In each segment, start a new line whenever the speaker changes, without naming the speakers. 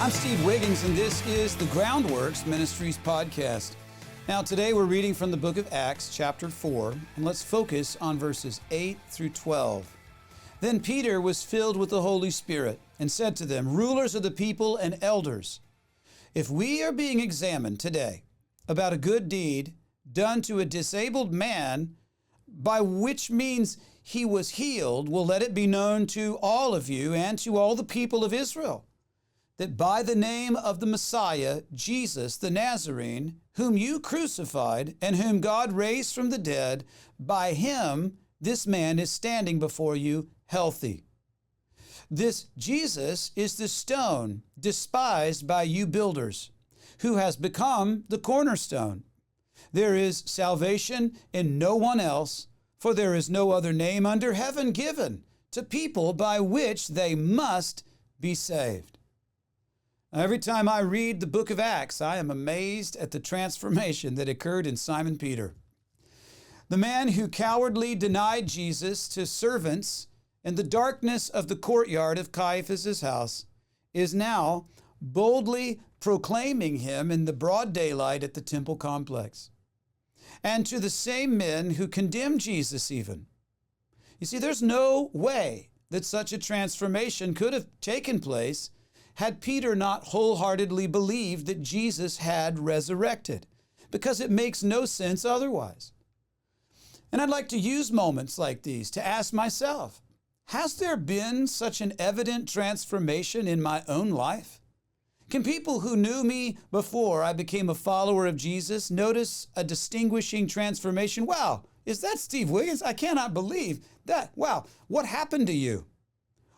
I'm Steve Wiggins, and this is the Groundworks Ministries podcast. Now, today we're reading from the book of Acts, chapter 4, and let's focus on verses 8 through 12. Then Peter was filled with the Holy Spirit and said to them, "Rulers of the people and elders, if we are being examined today about a good deed done to a disabled man, by which means he was healed, well, let it be known to all of you and to all the people of Israel, that by the name of the Messiah, Jesus the Nazarene, whom you crucified and whom God raised from the dead, by him this man is standing before you healthy. This Jesus is the stone despised by you builders, who has become the cornerstone. There is salvation in no one else, for there is no other name under heaven given to people by which they must be saved." Every time I read the book of Acts, I am amazed at the transformation that occurred in Simon Peter. The man who cowardly denied Jesus to servants in the darkness of the courtyard of Caiaphas' house is now boldly proclaiming him in the broad daylight at the temple complex. And to the same men who condemned Jesus even. You see, there's no way that such a transformation could have taken place had Peter not wholeheartedly believed that Jesus had resurrected, because it makes no sense otherwise. And I'd like to use moments like these to ask myself, has there been such an evident transformation in my own life? Can people who knew me before I became a follower of Jesus notice a distinguishing transformation? Wow, is that Steve Wiggins? I cannot believe that. Wow, what happened to you?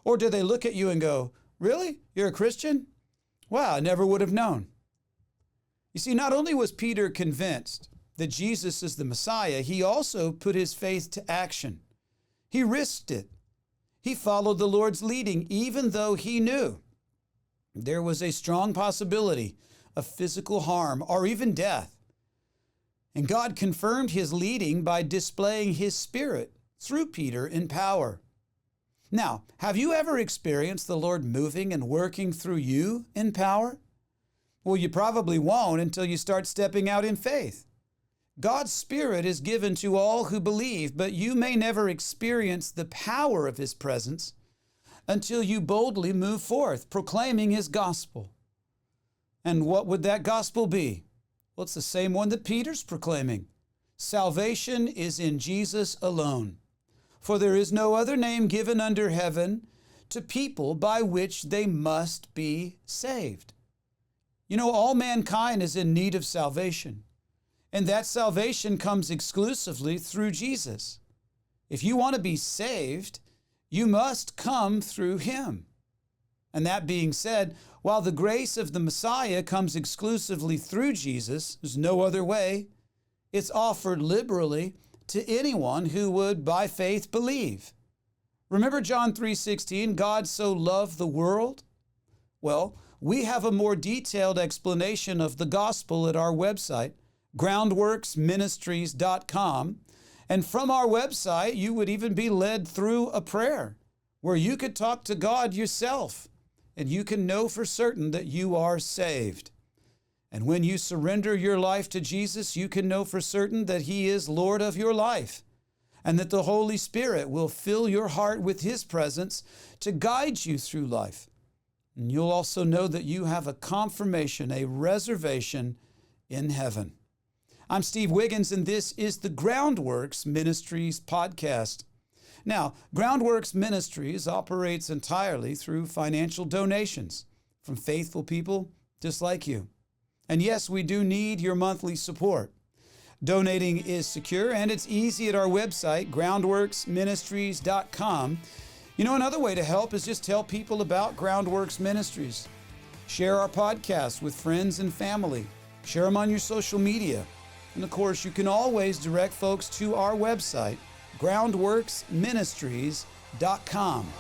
Or do they look at you and go, "Really? You're a Christian? Wow, I never would have known." You see, not only was Peter convinced that Jesus is the Messiah, he also put his faith to action. He risked it. He followed the Lord's leading, even though he knew there was a strong possibility of physical harm or even death. And God confirmed his leading by displaying his Spirit through Peter in power. Now, have you ever experienced the Lord moving and working through you in power? Well, you probably won't until you start stepping out in faith. God's Spirit is given to all who believe, but you may never experience the power of His presence until you boldly move forth, proclaiming His gospel. And what would that gospel be? Well, it's the same one that Peter's proclaiming. Salvation is in Jesus alone. For there is no other name given under heaven to people by which they must be saved. You know, all mankind is in need of salvation, and that salvation comes exclusively through Jesus. If you want to be saved, you must come through Him. And that being said, while the grace of the Messiah comes exclusively through Jesus, there's no other way, it's offered liberally to anyone who would by faith believe. Remember John 3:16, God so loved the world? Well, we have a more detailed explanation of the gospel at our website, groundworksministries.com. And from our website, you would even be led through a prayer where you could talk to God yourself, and you can know for certain that you are saved. And when you surrender your life to Jesus, you can know for certain that He is Lord of your life, and that the Holy Spirit will fill your heart with His presence to guide you through life. And you'll also know that you have a confirmation, a reservation in heaven. I'm Steve Wiggins, and this is the Groundworks Ministries podcast. Now, Groundworks Ministries operates entirely through financial donations from faithful people just like you. And yes, we do need your monthly support. Donating is secure and it's easy at our website, groundworksministries.com. You know, another way to help is just tell people about Groundworks Ministries. Share our podcast with friends and family. Share them on your social media. And of course, you can always direct folks to our website, groundworksministries.com.